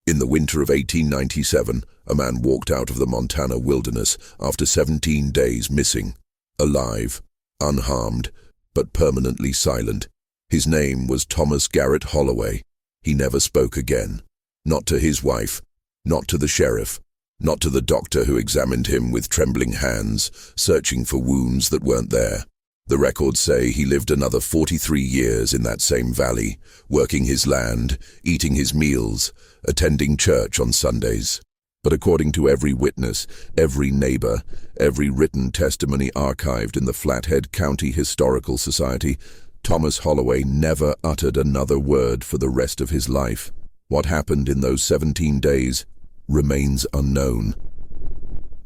In the winter of 1897, a man walked out of the Montana wilderness after 17 days missing, alive, unharmed, but permanently silent. His name was Thomas Garrett Holloway. He never spoke again. Not to his wife, not to the sheriff, not to the doctor who examined him with trembling hands, searching for wounds that weren't there. The records say he lived another 43 years in that same valley, working his land, eating his meals, attending church on Sundays. But according to every witness, every neighbor, every written testimony archived in the Flathead County Historical Society, Thomas Holloway never uttered another word for the rest of his life. What happened in those 17 days remains unknown.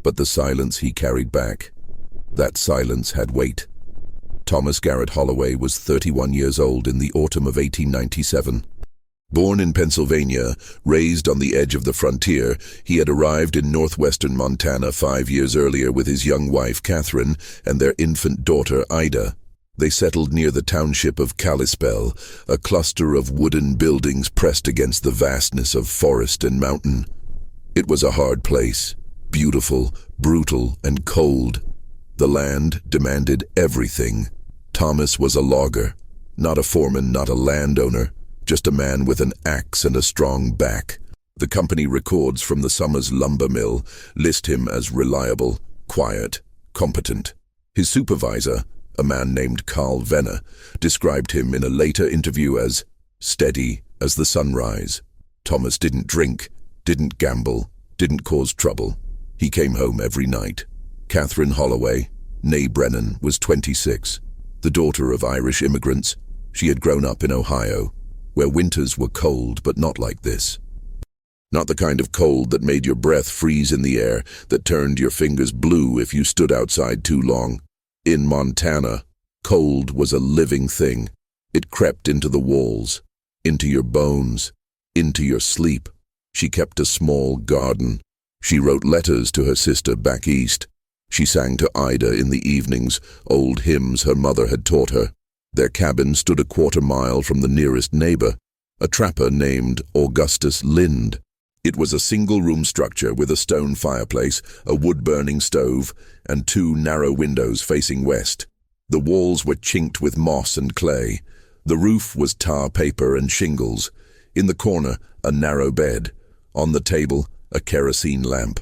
But the silence he carried back, that silence had weight. Thomas Garrett Holloway was 31 years old in the autumn of 1897. Born in Pennsylvania, raised on the edge of the frontier, he had arrived in northwestern Montana 5 years earlier with his young wife Catherine and their infant daughter Ida. They settled near the township of Kalispell, a cluster of wooden buildings pressed against the vastness of forest and mountain. It was a hard place, beautiful, brutal, and cold. The land demanded everything. Thomas was a logger, not a foreman, not a landowner, just a man with an axe and a strong back. The company records from the Summers lumber mill list him as reliable, quiet, competent. His supervisor, a man named Carl Venner, described him in a later interview as steady as the sunrise. Thomas didn't drink, didn't gamble, didn't cause trouble. He came home every night. Catherine Holloway, née Brennan, was 26. The daughter of Irish immigrants, she had grown up in Ohio, where winters were cold but not like this. Not the kind of cold that made your breath freeze in the air, that turned your fingers blue if you stood outside too long. In Montana, cold was a living thing. It crept into the walls, into your bones, into your sleep. She kept a small garden. She wrote letters to her sister back east. She sang to Ida in the evenings old hymns her mother had taught her. Their cabin stood a quarter-mile from the nearest neighbor, a trapper named Augustus Lind. It was a single-room structure with a stone fireplace, a wood-burning stove, and 2 narrow windows facing west. The walls were chinked with moss and clay. The roof was tar paper and shingles. In the corner, a narrow bed. On the table, a kerosene lamp.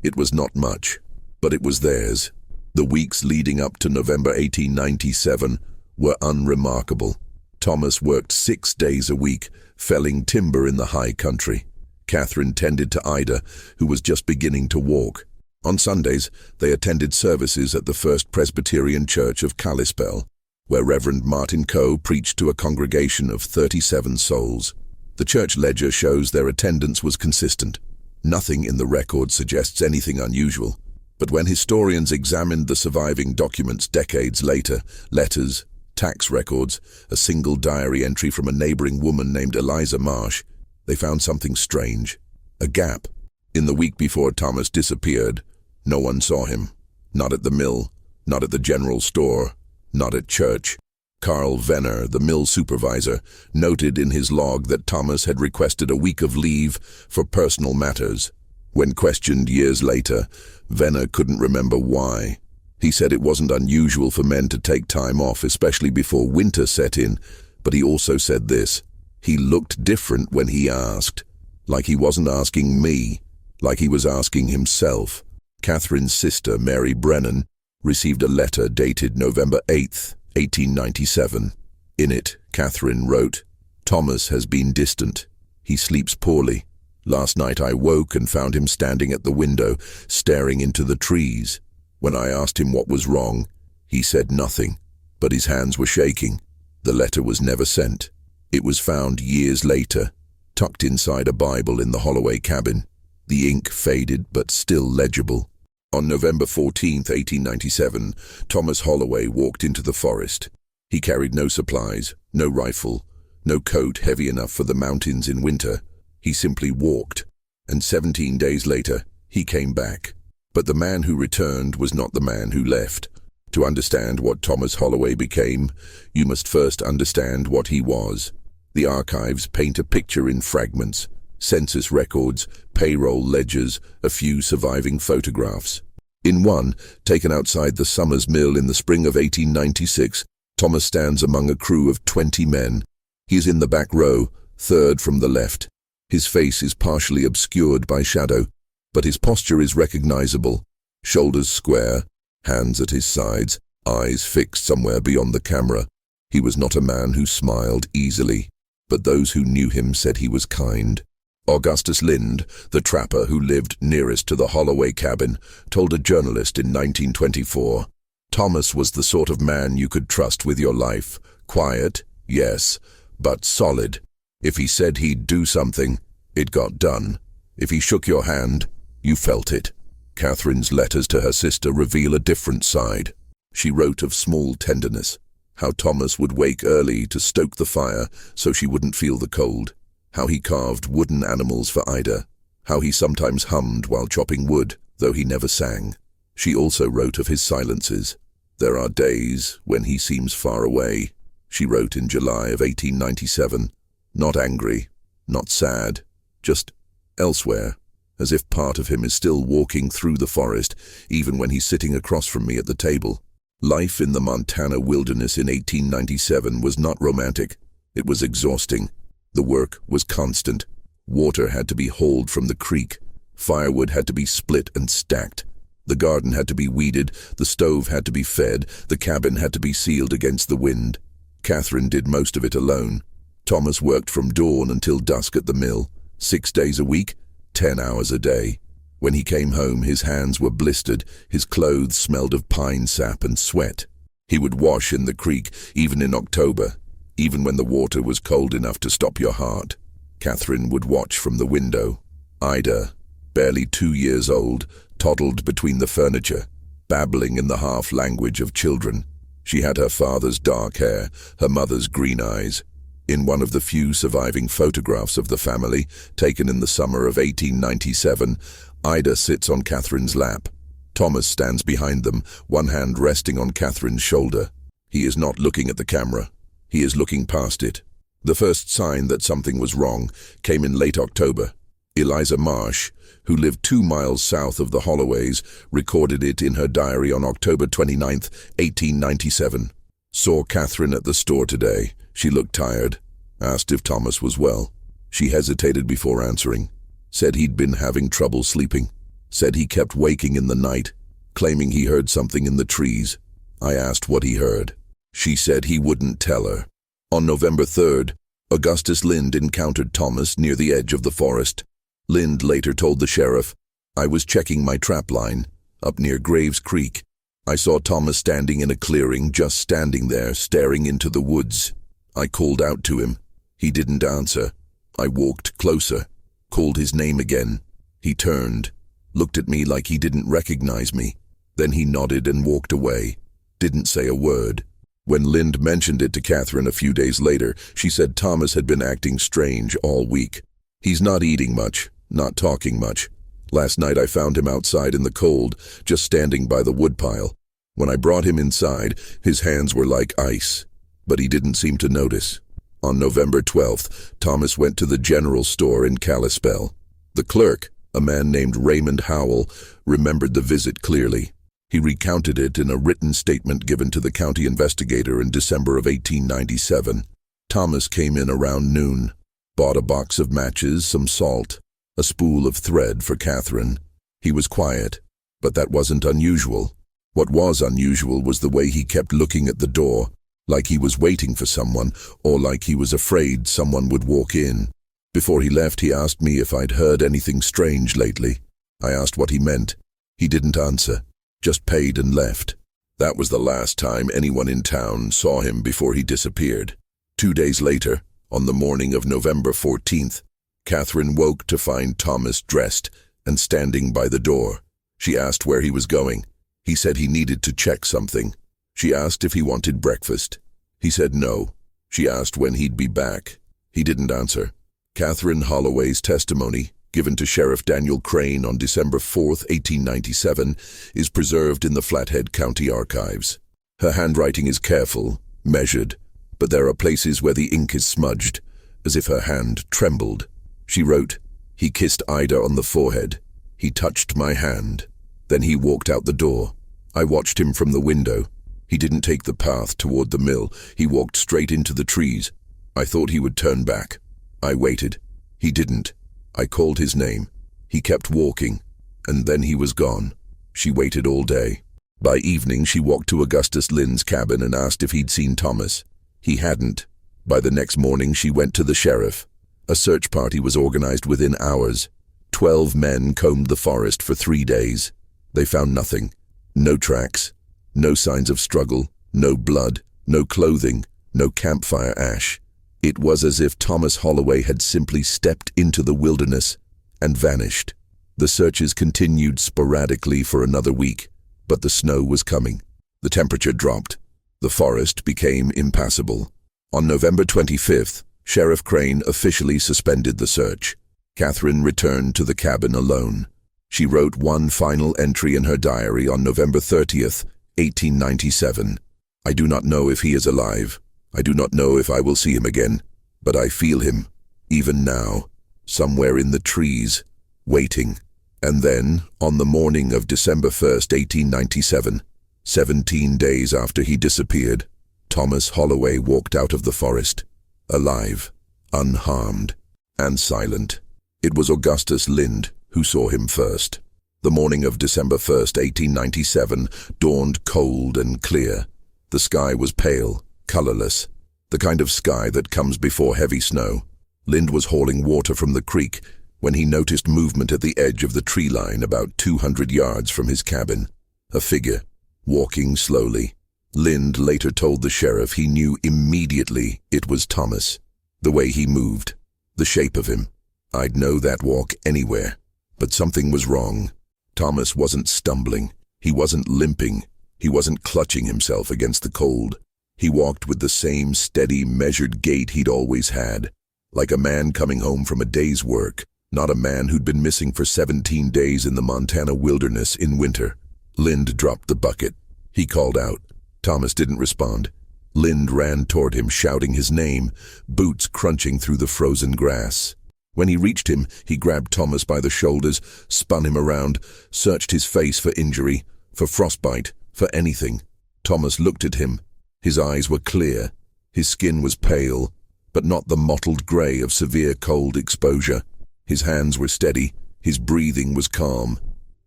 It was not much, but it was theirs. The weeks leading up to November 1897 were unremarkable. Thomas worked 6 days a week, felling timber in the high country. Catherine tended to Ida, who was just beginning to walk. On Sundays, they attended services at the First Presbyterian Church of Kalispell, where Reverend Martin Coe preached to a congregation of 37 souls. The church ledger shows their attendance was consistent. Nothing in the record suggests anything unusual. But when historians examined the surviving documents decades later, letters, tax records, a single diary entry from a neighboring woman named Eliza Marsh, they found something strange. A gap. In the week before Thomas disappeared, no one saw him. Not at the mill, not at the general store, not at church. Carl Venner, the mill supervisor, noted in his log that Thomas had requested a week of leave for personal matters. When questioned years later, Venner couldn't remember why. He said it wasn't unusual for men to take time off, especially before winter set in, but he also said this: he looked different when he asked, like he wasn't asking me, like he was asking himself. Catherine's sister, Mary Brennan, received a letter dated November 8th, 1897. In it, Catherine wrote, "Thomas has been distant. He sleeps poorly. Last night I woke and found him standing at the window, staring into the trees. When I asked him what was wrong, he said nothing, but his hands were shaking. The letter was never sent. It was found years later, tucked inside a Bible in the Holloway cabin. The ink faded but still legible." On November 14th, 1897, Thomas Holloway walked into the forest. He carried no supplies, no rifle, no coat heavy enough for the mountains in winter. He simply walked, and 17 days later, he came back. But the man who returned was not the man who left. To understand what Thomas Holloway became, you must first understand what he was. The archives paint a picture in fragments. census records, payroll ledgers, a few surviving photographs. In one, taken outside the Summers Mill in the spring of 1896, Thomas stands among a crew of 20 men. He is in the back row, third from the left. His face is partially obscured by shadow, but his posture is recognizable. Shoulders square, hands at his sides, eyes fixed somewhere beyond the camera. He was not a man who smiled easily, but those who knew him said he was kind. Augustus Lind, the trapper who lived nearest to the Holloway cabin, told a journalist in 1924, "Thomas was the sort of man you could trust with your life. Quiet, yes, but solid. If he said he'd do something, it got done. If he shook your hand, you felt it." Catherine's letters to her sister reveal a different side. She wrote of small tenderness, how Thomas would wake early to stoke the fire so she wouldn't feel the cold, how he carved wooden animals for Ida, how he sometimes hummed while chopping wood, though he never sang. She also wrote of his silences. "There are days when he seems far away," she wrote in July of 1897. "Not angry, not sad, just elsewhere, as if part of him is still walking through the forest, even when he's sitting across from me at the table." Life in the Montana wilderness in 1897 was not romantic. It was exhausting. The work was constant. Water had to be hauled from the creek. Firewood had to be split and stacked. The garden had to be weeded, the stove had to be fed, the cabin had to be sealed against the wind. Catherine did most of it alone. Thomas worked from dawn until dusk at the mill, 6 days a week, 10 hours a day. When he came home, his hands were blistered, his clothes smelled of pine sap and sweat. He would wash in the creek, even in October, even when the water was cold enough to stop your heart. Catherine would watch from the window. Ida, barely 2 years old, toddled between the furniture, babbling in the half-language of children. She had her father's dark hair, her mother's green eyes. In one of the few surviving photographs of the family, taken in the summer of 1897, Ida sits on Catherine's lap. Thomas stands behind them, one hand resting on Catherine's shoulder. He is not looking at the camera. He is looking past it. The first sign that something was wrong came in late October. Eliza Marsh, who lived 2 miles south of the Holloways, recorded it in her diary on October 29, 1897. "Saw Catherine at the store today. She looked tired. Asked if Thomas was well. She hesitated before answering. Said he'd been having trouble sleeping. Said he kept waking in the night, claiming he heard something in the trees. I asked what he heard. She said he wouldn't tell her." On November 3rd, Augustus Lind encountered Thomas near the edge of the forest. Lind later told the sheriff, "I was checking my trap line, up near Graves Creek. I saw Thomas standing in a clearing, just standing there, staring into the woods. I called out to him. He didn't answer. I walked closer, called his name again. He turned, looked at me like he didn't recognize me. Then he nodded and walked away. Didn't say a word." When Lind mentioned it to Catherine a few days later, she said Thomas had been acting strange all week. "He's not eating much, not talking much. Last night I found him outside in the cold, just standing by the woodpile. When I brought him inside, his hands were like ice, but he didn't seem to notice." On November 12th, Thomas went to the general store in Kalispell. The clerk, a man named Raymond Howell, remembered the visit clearly. He recounted it in a written statement given to the county investigator in December of 1897. Thomas came in around noon, bought a box of matches, some salt, a spool of thread for Catherine. He was quiet, but that wasn't unusual. What was unusual was the way he kept looking at the door, like he was waiting for someone, or like he was afraid someone would walk in. Before he left, he asked me if I'd heard anything strange lately. I asked what he meant. He didn't answer, just paid and left. That was the last time anyone in town saw him before he disappeared. 2 days later, on the morning of November 14th, Catherine woke to find Thomas dressed and standing by the door. She asked where he was going. He said he needed to check something. She asked if he wanted breakfast. He said no. She asked when he'd be back. He didn't answer. Catherine Holloway's testimony, given to Sheriff Daniel Crane on December 4, 1897, is preserved in the Flathead County archives. Her handwriting is careful, measured, but there are places where the ink is smudged, as if her hand trembled. She wrote, He kissed Ida on the forehead. He touched my hand. Then he walked out the door. I watched him from the window. He didn't take the path toward the mill. He walked straight into the trees. I thought he would turn back. I waited. He didn't. I called his name. He kept walking, and then he was gone. She waited all day. By evening, she walked to Augustus Lind's cabin and asked if he'd seen Thomas. He hadn't. By the next morning, she went to the sheriff. A search party was organized within hours. 12 men combed the forest for 3 days. They found nothing. No tracks. No signs of struggle. No blood. No clothing. No campfire ash. It was as if Thomas Holloway had simply stepped into the wilderness and vanished. The searches continued sporadically for another week, but the snow was coming. The temperature dropped. The forest became impassable. On November 25th, Sheriff Crane officially suspended the search. Catherine returned to the cabin alone. She wrote one final entry in her diary on November 30th, 1897. I do not know if he is alive. I do not know if I will see him again, but I feel him, even now, somewhere in the trees, waiting. And then, on the morning of December 1st, 1897, 17 days after he disappeared, Thomas Holloway walked out of the forest, alive, unharmed, and silent. It was Augustus Lind who saw him first. The morning of December 1st, 1897, dawned cold and clear. The sky was pale, colorless, the kind of sky that comes before heavy snow. Lind was hauling water from the creek when he noticed movement at the edge of the tree line about 200 yards from his cabin. A figure, walking slowly. Lind later told the sheriff he knew immediately it was Thomas. The way he moved, the shape of him. I'd know that walk anywhere. But something was wrong. Thomas wasn't stumbling. He wasn't limping. He wasn't clutching himself against the cold. He walked with the same steady, measured gait he'd always had, like a man coming home from a day's work, not a man who'd been missing for 17 days in the Montana wilderness in winter. Lind dropped the bucket. He called out. Thomas didn't respond. Lind ran toward him, shouting his name, boots crunching through the frozen grass. When he reached him, he grabbed Thomas by the shoulders, spun him around, searched his face for injury, for frostbite, for anything. Thomas looked at him. His eyes were clear. His skin was pale, but not the mottled gray of severe cold exposure. His hands were steady. His breathing was calm.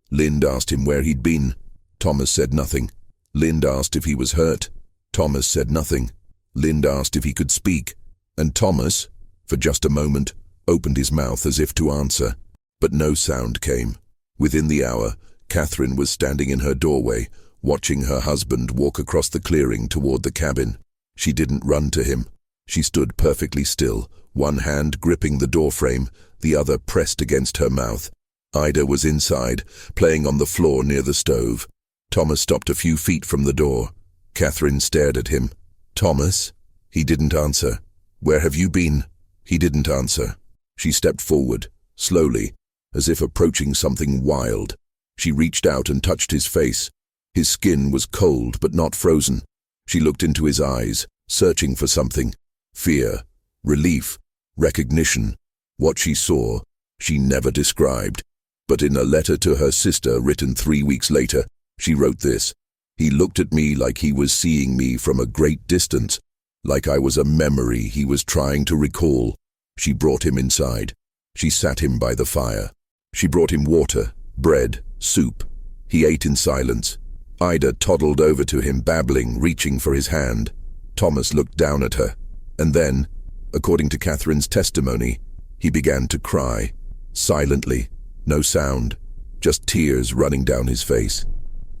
Lind asked him where he'd been. Thomas said nothing. Lind asked if he was hurt. Thomas said nothing. Lind asked if he could speak. And Thomas, for just a moment, opened his mouth as if to answer. But no sound came. Within the hour, Catherine was standing in her doorway, watching her husband walk across the clearing toward the cabin. She didn't run to him. She stood perfectly still, one hand gripping the doorframe, the other pressed against her mouth. Ida was inside, playing on the floor near the stove. Thomas stopped a few feet from the door. Catherine stared at him. Thomas? He didn't answer. Where have you been? He didn't answer. She stepped forward, slowly, as if approaching something wild. She reached out and touched his face. His skin was cold but not frozen. She looked into his eyes, searching for something. Fear, relief, recognition. What she saw, she never described. But in a letter to her sister written 3 weeks later, she wrote this. He looked at me like he was seeing me from a great distance, like I was a memory he was trying to recall. She brought him inside. She sat him by the fire. She brought him water, bread, soup. He ate in silence. Ida toddled over to him, babbling, reaching for his hand. Thomas looked down at her. And then, according to Catherine's testimony, he began to cry. Silently. No sound. Just tears running down his face.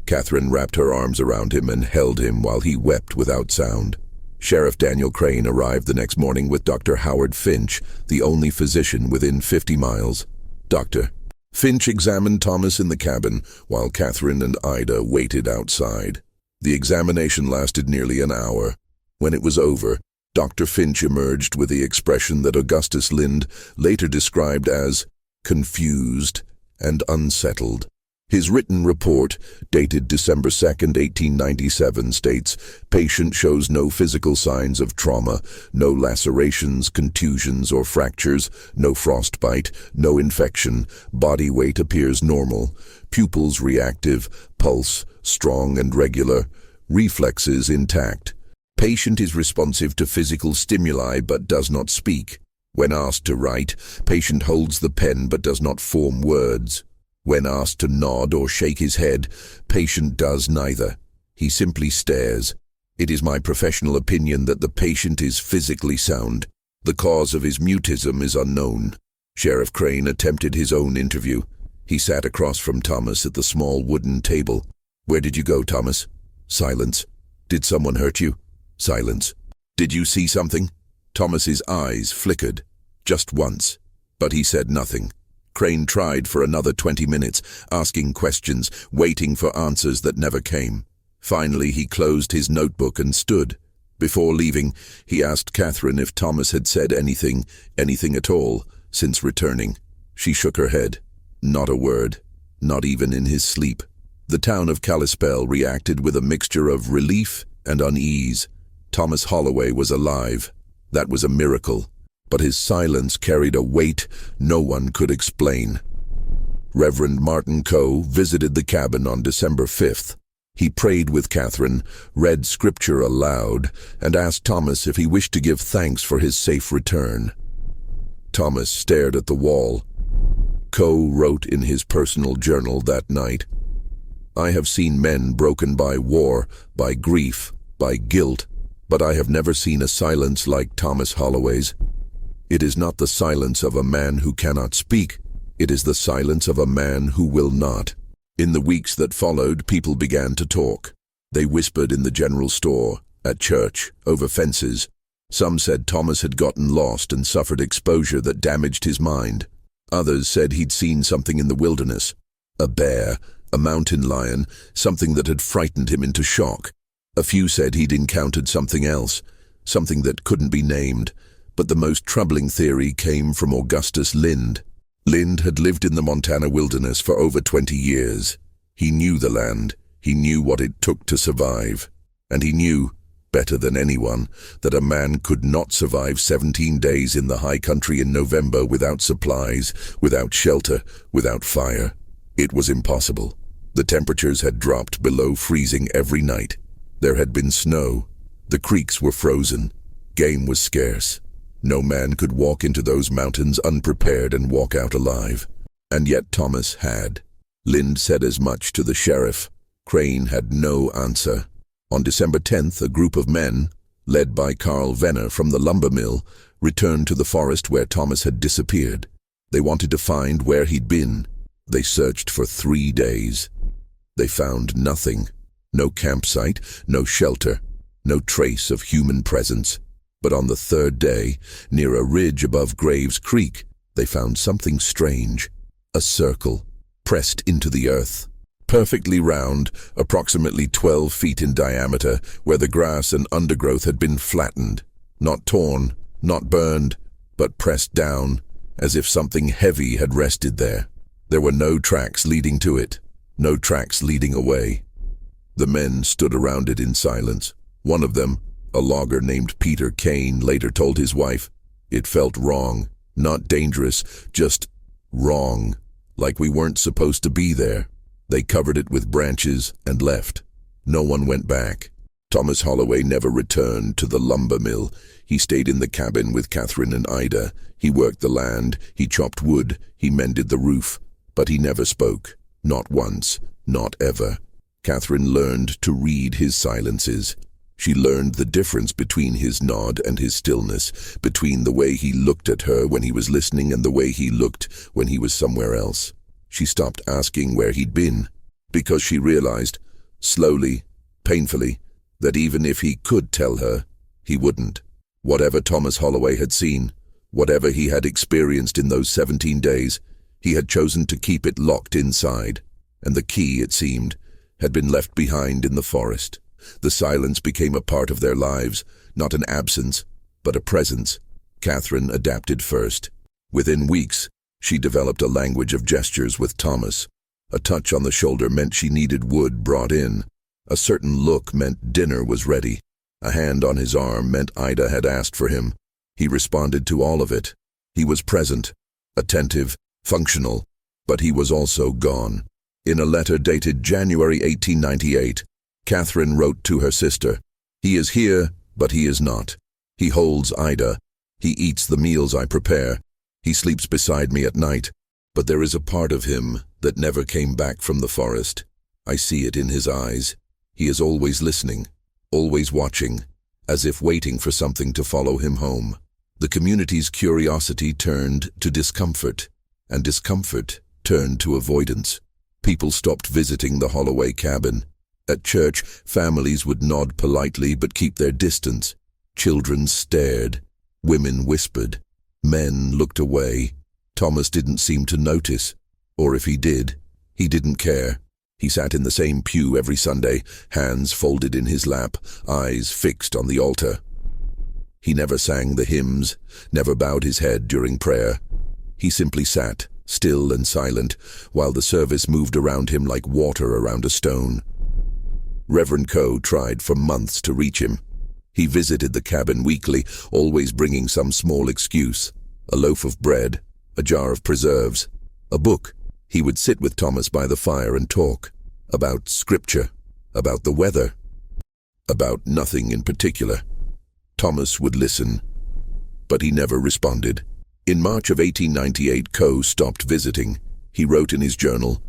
Catherine wrapped her arms around him and held him while he wept without sound. Sheriff Daniel Crane arrived the next morning with Dr. Howard Finch, the only physician within 50 miles. Dr. Finch examined Thomas in the cabin, while Catherine and Ida waited outside. The examination lasted nearly an hour. When it was over, Dr. Finch emerged with the expression that Augustus Lind later described as confused and unsettled. His written report, dated December 2nd, 1897, states, patient shows no physical signs of trauma, no lacerations, contusions, or fractures, no frostbite, no infection, body weight appears normal, pupils reactive, pulse strong and regular, reflexes intact. Patient is responsive to physical stimuli but does not speak. When asked to write, patient holds the pen but does not form words. When asked to nod or shake his head, patient does neither. He simply stares. It is my professional opinion that the patient is physically sound. The cause of his mutism is unknown. Sheriff Crane attempted his own interview. He sat across from Thomas at the small wooden table. "Where did you go, Thomas?" Silence. "Did someone hurt you?" Silence. "Did you see something?" Thomas's eyes flickered. Just once. But he said nothing. Crane tried for another 20 minutes, asking questions, waiting for answers that never came. Finally, he closed his notebook and stood. Before leaving, he asked Catherine if Thomas had said anything at all, since returning. She shook her head. Not a word. Not even in his sleep. The town of Kalispell reacted with a mixture of relief and unease. Thomas Holloway was alive. That was a miracle. But his silence carried a weight no one could explain. Reverend Martin Coe visited the cabin on December 5th. He prayed with Catherine, read scripture aloud, and asked Thomas if he wished to give thanks for his safe return. Thomas stared at the wall. Coe wrote in his personal journal that night, "I have seen men broken by war, by grief, by guilt, but I have never seen a silence like Thomas Holloway's. It is not the silence of a man who cannot speak. It is the silence of a man who will not." In the weeks that followed, people began to talk. They whispered in the general store, at church, over fences. Some said Thomas had gotten lost and suffered exposure that damaged his mind. Others said he'd seen something in the wilderness. A bear, a mountain lion, something that had frightened him into shock. A few said he'd encountered something else, something that couldn't be named. But the most troubling theory came from Augustus Lind. Lind had lived in the Montana wilderness for over 20 years. He knew the land. He knew what it took to survive. And he knew, better than anyone, that a man could not survive 17 days in the high country in November without supplies, without shelter, without fire. It was impossible. The temperatures had dropped below freezing every night. There had been snow. The creeks were frozen. Game was scarce. No man could walk into those mountains unprepared and walk out alive. And yet Thomas had. Lind said as much to the sheriff. Crane had no answer. On December 10th, a group of men, led by Carl Venner from the lumber mill, returned to the forest where Thomas had disappeared. They wanted to find where he'd been. They searched for 3 days. They found nothing. No campsite, no shelter, no trace of human presence. But on the 3rd day, near a ridge above Graves Creek, they found something strange. A circle, pressed into the earth. Perfectly round, approximately 12 feet in diameter, where the grass and undergrowth had been flattened. Not torn, not burned, but pressed down, as if something heavy had rested there. There were no tracks leading to it, no tracks leading away. The men stood around it in silence. One of them, a logger named Peter Kane, later told his wife, "It felt wrong, not dangerous, just wrong, like we weren't supposed to be there." They covered it with branches and left. No one went back. Thomas Holloway never returned to the lumber mill. He stayed in the cabin with Catherine and Ida. He worked the land, he chopped wood, he mended the roof. But he never spoke. Not once, not ever. Catherine learned to read his silences. She learned the difference between his nod and his stillness, between the way he looked at her when he was listening and the way he looked when he was somewhere else. She stopped asking where he'd been, because she realized, slowly, painfully, that even if he could tell her, he wouldn't. Whatever Thomas Holloway had seen, whatever he had experienced in those 17 days, he had chosen to keep it locked inside, and the key, it seemed, had been left behind in the forest. The silence became a part of their lives, not an absence, but a presence. Catherine adapted first. Within weeks, she developed a language of gestures with Thomas, A touch on the shoulder meant she needed wood brought in. A certain look meant dinner was ready. A hand on his arm meant Ida had asked for him. He responded to all of it. He was present, attentive, functional, but he was also gone. In a letter dated January 1898, Catherine wrote to her sister, "He is here, but he is not. He holds Ida. He eats the meals I prepare. He sleeps beside me at night. But there is a part of him that never came back from the forest. I see it in his eyes. He is always listening, always watching, as if waiting for something to follow him home." The community's curiosity turned to discomfort, and discomfort turned to avoidance. People stopped visiting the Holloway cabin. At church, families would nod politely but keep their distance. Children stared. Women whispered. Men looked away. Thomas didn't seem to notice, or if he did, he didn't care. He sat in the same pew every Sunday, hands folded in his lap, eyes fixed on the altar. He never sang the hymns, never bowed his head during prayer. He simply sat, still and silent, while the service moved around him like water around a stone. Reverend Coe tried for months to reach him. He visited the cabin weekly, always bringing some small excuse: a loaf of bread, a jar of preserves, a book. He would sit with Thomas by the fire and talk about scripture, about the weather, about nothing in particular. Thomas would listen, but he never responded. In March of 1898, Coe stopped visiting. He wrote in his journal,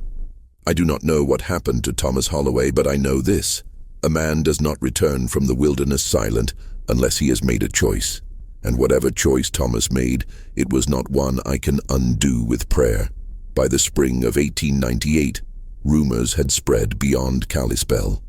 "I do not know what happened to Thomas Holloway, but I know this: a man does not return from the wilderness silent unless he has made a choice. And whatever choice Thomas made, it was not one I can undo with prayer." By the spring of 1898, rumors had spread beyond Kalispell.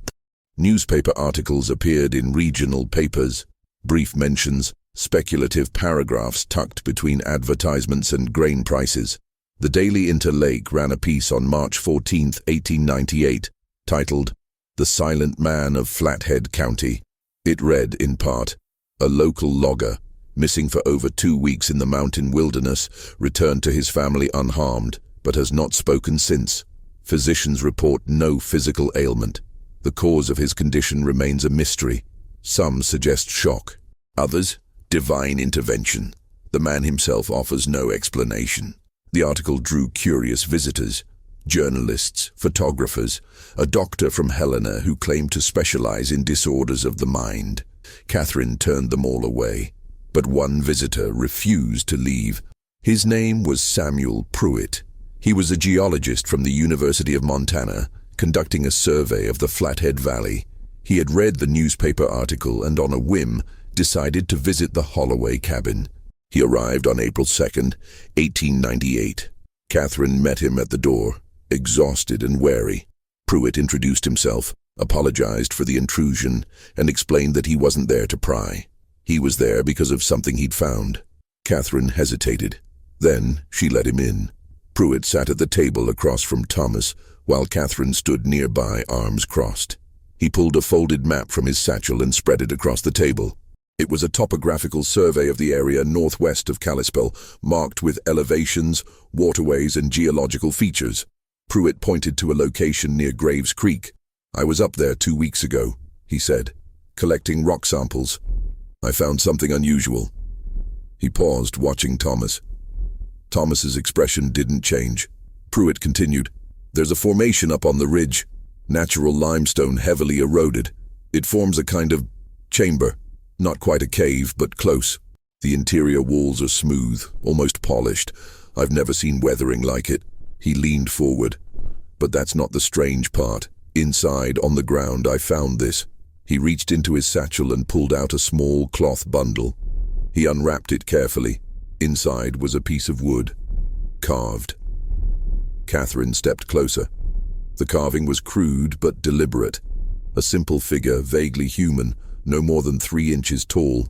Newspaper articles appeared in regional papers. Brief mentions, speculative paragraphs tucked between advertisements and grain prices. The Daily Interlake ran a piece on March 14, 1898, titled, "The Silent Man of Flathead County." It read, in part, "A local logger, missing for over 2 weeks in the mountain wilderness, returned to his family unharmed, but has not spoken since. Physicians report no physical ailment. The cause of his condition remains a mystery. Some suggest shock. Others, divine intervention. The man himself offers no explanation." The article drew curious visitors: journalists, photographers, a doctor from Helena who claimed to specialize in disorders of the mind. Catherine turned them all away. But one visitor refused to leave. His name was Samuel Pruitt. He was a geologist from the University of Montana, conducting a survey of the Flathead Valley. He had read the newspaper article and, on a whim, decided to visit the Holloway cabin. He arrived on April 2, 1898. Catherine met him at the door, exhausted and wary. Pruitt introduced himself, apologized for the intrusion, and explained that he wasn't there to pry. He was there because of something he'd found. Catherine hesitated. Then she let him in. Pruitt sat at the table across from Thomas, while Catherine stood nearby, arms crossed. He pulled a folded map from his satchel and spread it across the table. It was a topographical survey of the area northwest of Kalispell, marked with elevations, waterways, and geological features. Pruitt pointed to a location near Graves Creek. "I was up there 2 weeks ago," he said, "collecting rock samples. I found something unusual." He paused, watching Thomas. Thomas's expression didn't change. Pruitt continued, "There's a formation up on the ridge. Natural limestone, heavily eroded. It forms a kind of chamber. Not quite a cave, but close. The interior walls are smooth, almost polished. I've never seen weathering like it." He leaned forward. "But that's not the strange part. Inside, on the ground, I found this." He reached into his satchel and pulled out a small cloth bundle. He unwrapped it carefully. Inside was a piece of wood, carved. Catherine stepped closer. The carving was crude but deliberate. A simple figure, vaguely human, no more than 3 inches tall.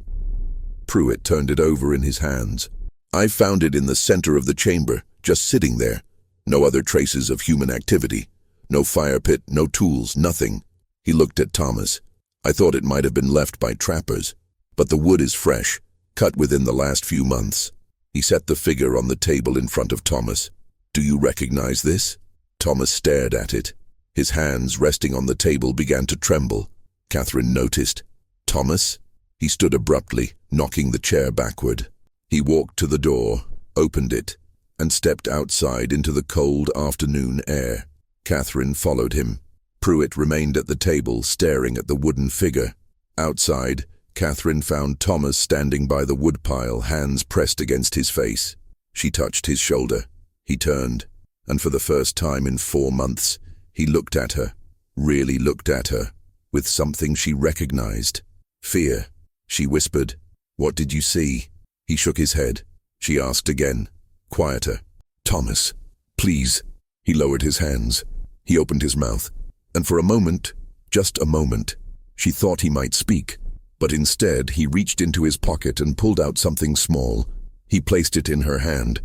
Pruitt turned it over in his hands. "I found it in the center of the chamber, just sitting there. No other traces of human activity. No fire pit, no tools, nothing." He looked at Thomas. "I thought it might have been left by trappers. But the wood is fresh, cut within the last few months." He set the figure on the table in front of Thomas. "Do you recognize this?" Thomas stared at it. His hands resting on the table began to tremble. Catherine noticed. "Thomas?" He stood abruptly, knocking the chair backward. He walked to the door, opened it, and stepped outside into the cold afternoon air. Catherine followed him. Pruitt remained at the table, staring at the wooden figure. Outside, Catherine found Thomas standing by the woodpile, hands pressed against his face. She touched his shoulder. He turned, and for the first time in 4 months, he looked at her, really looked at her, with something she recognized. Fear. She whispered, "What did you see?" He shook his head. She asked again, quieter, "Thomas, please." He lowered his hands. He opened his mouth, and for a moment, just a moment, she thought he might speak, but instead he reached into his pocket and pulled out something small. He placed it in her hand.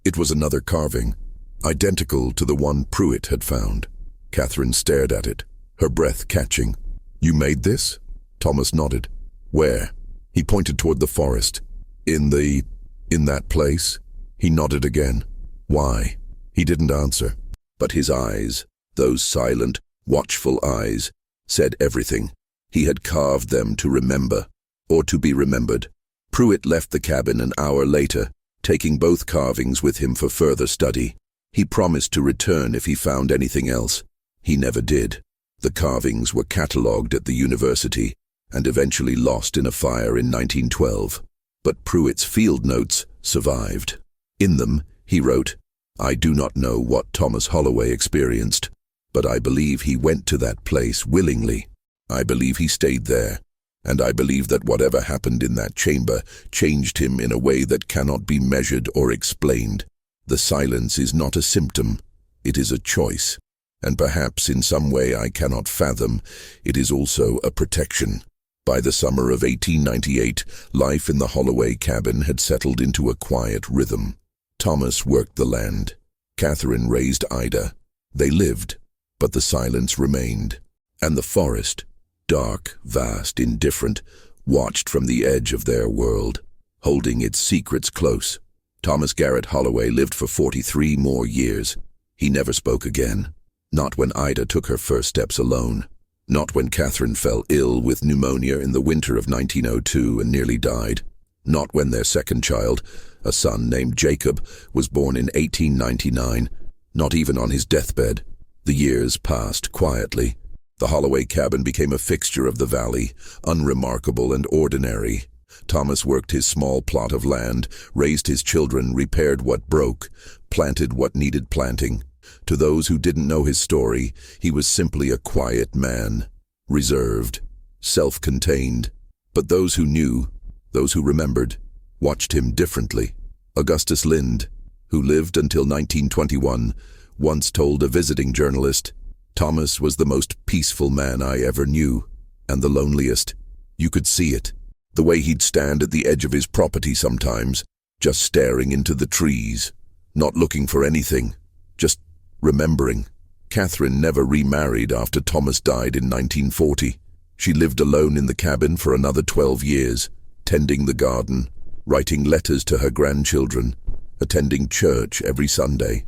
It was another carving, identical to the one Pruitt had found. Catherine stared at it, her breath catching. "You made this?" Thomas nodded. "Where?" He pointed toward the forest. In that place?" He nodded again. "Why?" He didn't answer, but his eyes, those silent, watchful eyes, said everything. He had carved them to remember, or to be remembered. Pruitt left the cabin an hour later, taking both carvings with him for further study. He promised to return if he found anything else. He never did. The carvings were catalogued at the university and eventually lost in a fire in 1912. But Pruitt's field notes survived. In them, he wrote, "I do not know what Thomas Holloway experienced, but I believe he went to that place willingly. I believe he stayed there, and I believe that whatever happened in that chamber changed him in a way that cannot be measured or explained. The silence is not a symptom, it is a choice, and perhaps in some way I cannot fathom, it is also a protection." By the summer of 1898, life in the Holloway cabin had settled into a quiet rhythm. Thomas worked the land. Catherine raised Ida. They lived, but the silence remained. And the forest, dark, vast, indifferent, watched from the edge of their world, holding its secrets close. Thomas Garrett Holloway lived for 43 more years. He never spoke again. Not when Ida took her first steps alone. Not when Catherine fell ill with pneumonia in the winter of 1902 and nearly died. Not when their second child, a son named Jacob, was born in 1899. Not even on his deathbed. The years passed quietly. The Holloway cabin became a fixture of the valley, unremarkable and ordinary. Thomas worked his small plot of land, raised his children, repaired what broke, planted what needed planting. To those who didn't know his story, he was simply a quiet man, reserved, self-contained. But those who knew, those who remembered, watched him differently. Augustus Lind, who lived until 1921, once told a visiting journalist, "Thomas was the most peaceful man I ever knew, and the loneliest. You could see it. The way he'd stand at the edge of his property sometimes, just staring into the trees, not looking for anything, just remembering." Catherine never remarried after Thomas died in 1940. She lived alone in the cabin for another 12 years, tending the garden, writing letters to her grandchildren, attending church every Sunday.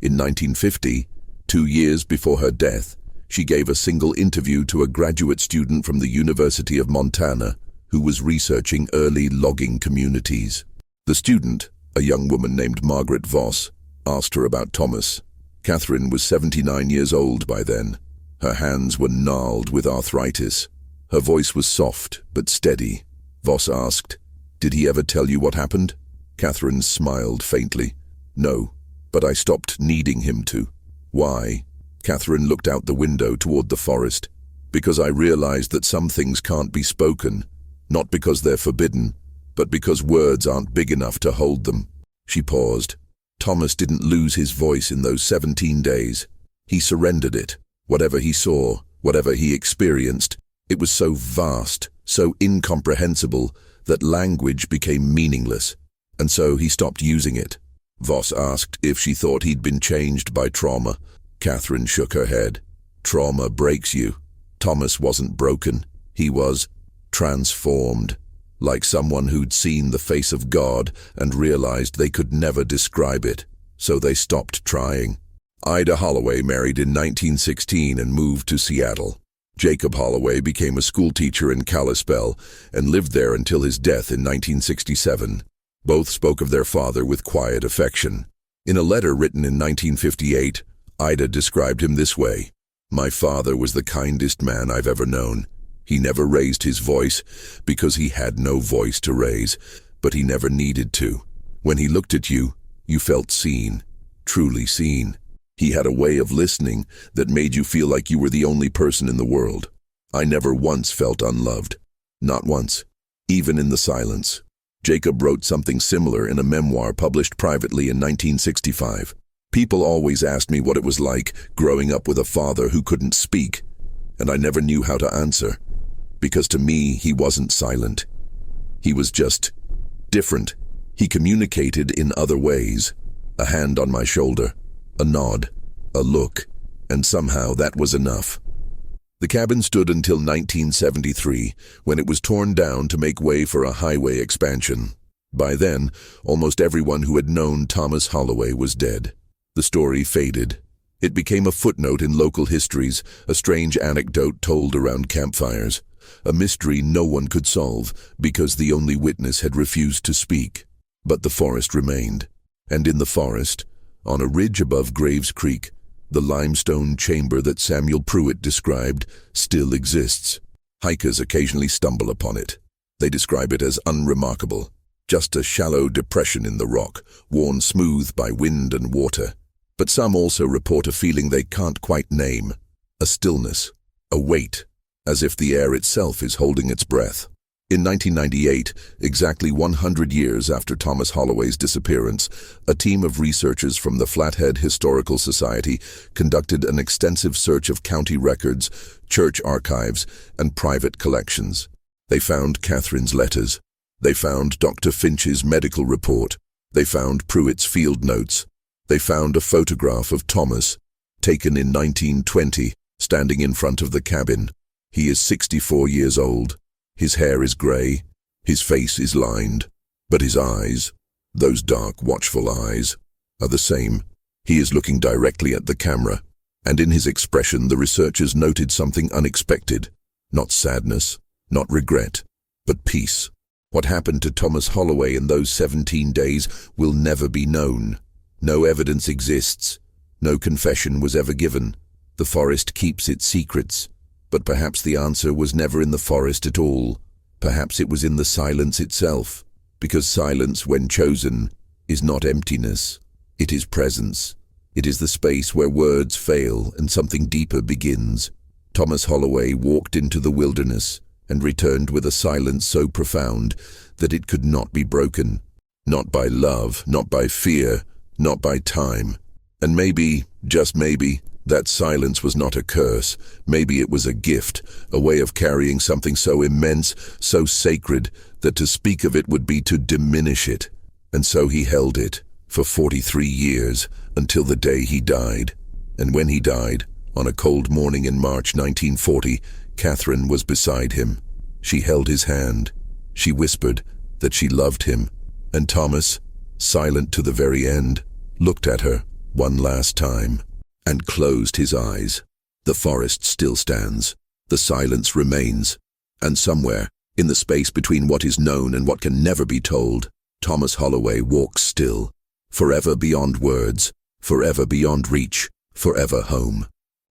In 1950, 2 years before her death, she gave a single interview to a graduate student from the University of Montana who was researching early logging communities. The student, a young woman named Margaret Voss, asked her about Thomas. Catherine was 79 years old by then. Her hands were gnarled with arthritis. Her voice was soft but steady. Voss asked, "Did he ever tell you what happened?" Catherine smiled faintly. "No, but I stopped needing him to." "Why?" Catherine looked out the window toward the forest. "Because I realized that some things can't be spoken, not because they're forbidden, but because words aren't big enough to hold them." She paused. Thomas didn't lose his voice in those 17 days. He surrendered it. Whatever he saw, whatever he experienced, it was so vast, so incomprehensible, that language became meaningless, and so he stopped using it. Voss asked if she thought he'd been changed by trauma. Catherine shook her head. "Trauma breaks you. Thomas wasn't broken. He was transformed. Like someone who'd seen the face of God and realized they could never describe it, so they stopped trying. Ida Holloway married in 1916 and moved to Seattle. Jacob Holloway became a schoolteacher in Kalispell and lived there until his death in 1967. Both spoke of their father with quiet affection. In a letter written in 1958, Ida described him this way: "My father was the kindest man I've ever known. He never raised his voice because he had no voice to raise, but he never needed to. When he looked at you, you felt seen, truly seen. He had a way of listening that made you feel like you were the only person in the world. I never once felt unloved. Not once. Even in the silence." Jacob wrote something similar in a memoir published privately in 1965. "People always asked me what it was like growing up with a father who couldn't speak, and I never knew how to answer. Because to me, he wasn't silent. He was just different. He communicated in other ways. A hand on my shoulder, a nod, a look, and somehow that was enough." The cabin stood until 1973, when it was torn down to make way for a highway expansion. By then, almost everyone who had known Thomas Holloway was dead. The story faded. It became a footnote in local histories, a strange anecdote told around campfires, a mystery no one could solve because the only witness had refused to speak. But the forest remained, and in the forest, on a ridge above Graves Creek, the limestone chamber that Samuel Pruitt described still exists. Hikers occasionally stumble upon it. They describe it as unremarkable, just a shallow depression in the rock, worn smooth by wind and water. But some also report a feeling they can't quite name, a stillness, a weight, as if the air itself is holding its breath. In 1998, exactly 100 years after Thomas Holloway's disappearance, a team of researchers from the Flathead Historical Society conducted an extensive search of county records, church archives, and private collections. They found Catherine's letters. They found Dr. Finch's medical report. They found Pruitt's field notes. They found a photograph of Thomas, taken in 1920, standing in front of the cabin. He is 64 years old. His hair is grey, his face is lined, but his eyes, those dark, watchful eyes, are the same. He is looking directly at the camera, and in his expression the researchers noted something unexpected. Not sadness, not regret, but peace. What happened to Thomas Holloway in those 17 days will never be known. No evidence exists. No confession was ever given. The forest keeps its secrets. But perhaps the answer was never in the forest at all. Perhaps it was in the silence itself, because silence, when chosen, is not emptiness. It is presence. It is the space where words fail and something deeper begins. Thomas Holloway walked into the wilderness and returned with a silence so profound that it could not be broken. Not by love, not by fear, not by time. And maybe, just maybe, that silence was not a curse. Maybe it was a gift, a way of carrying something so immense, so sacred, that to speak of it would be to diminish it. And so he held it for 43 years, until the day he died. And when he died, on a cold morning in March 1940, Catherine was beside him. She held his hand. She whispered that she loved him. And Thomas, silent to the very end, looked at her one last time and closed his eyes. The forest still stands. The silence remains. And somewhere, in the space between what is known and what can never be told, Thomas Holloway walks still, forever beyond words, forever beyond reach, forever home.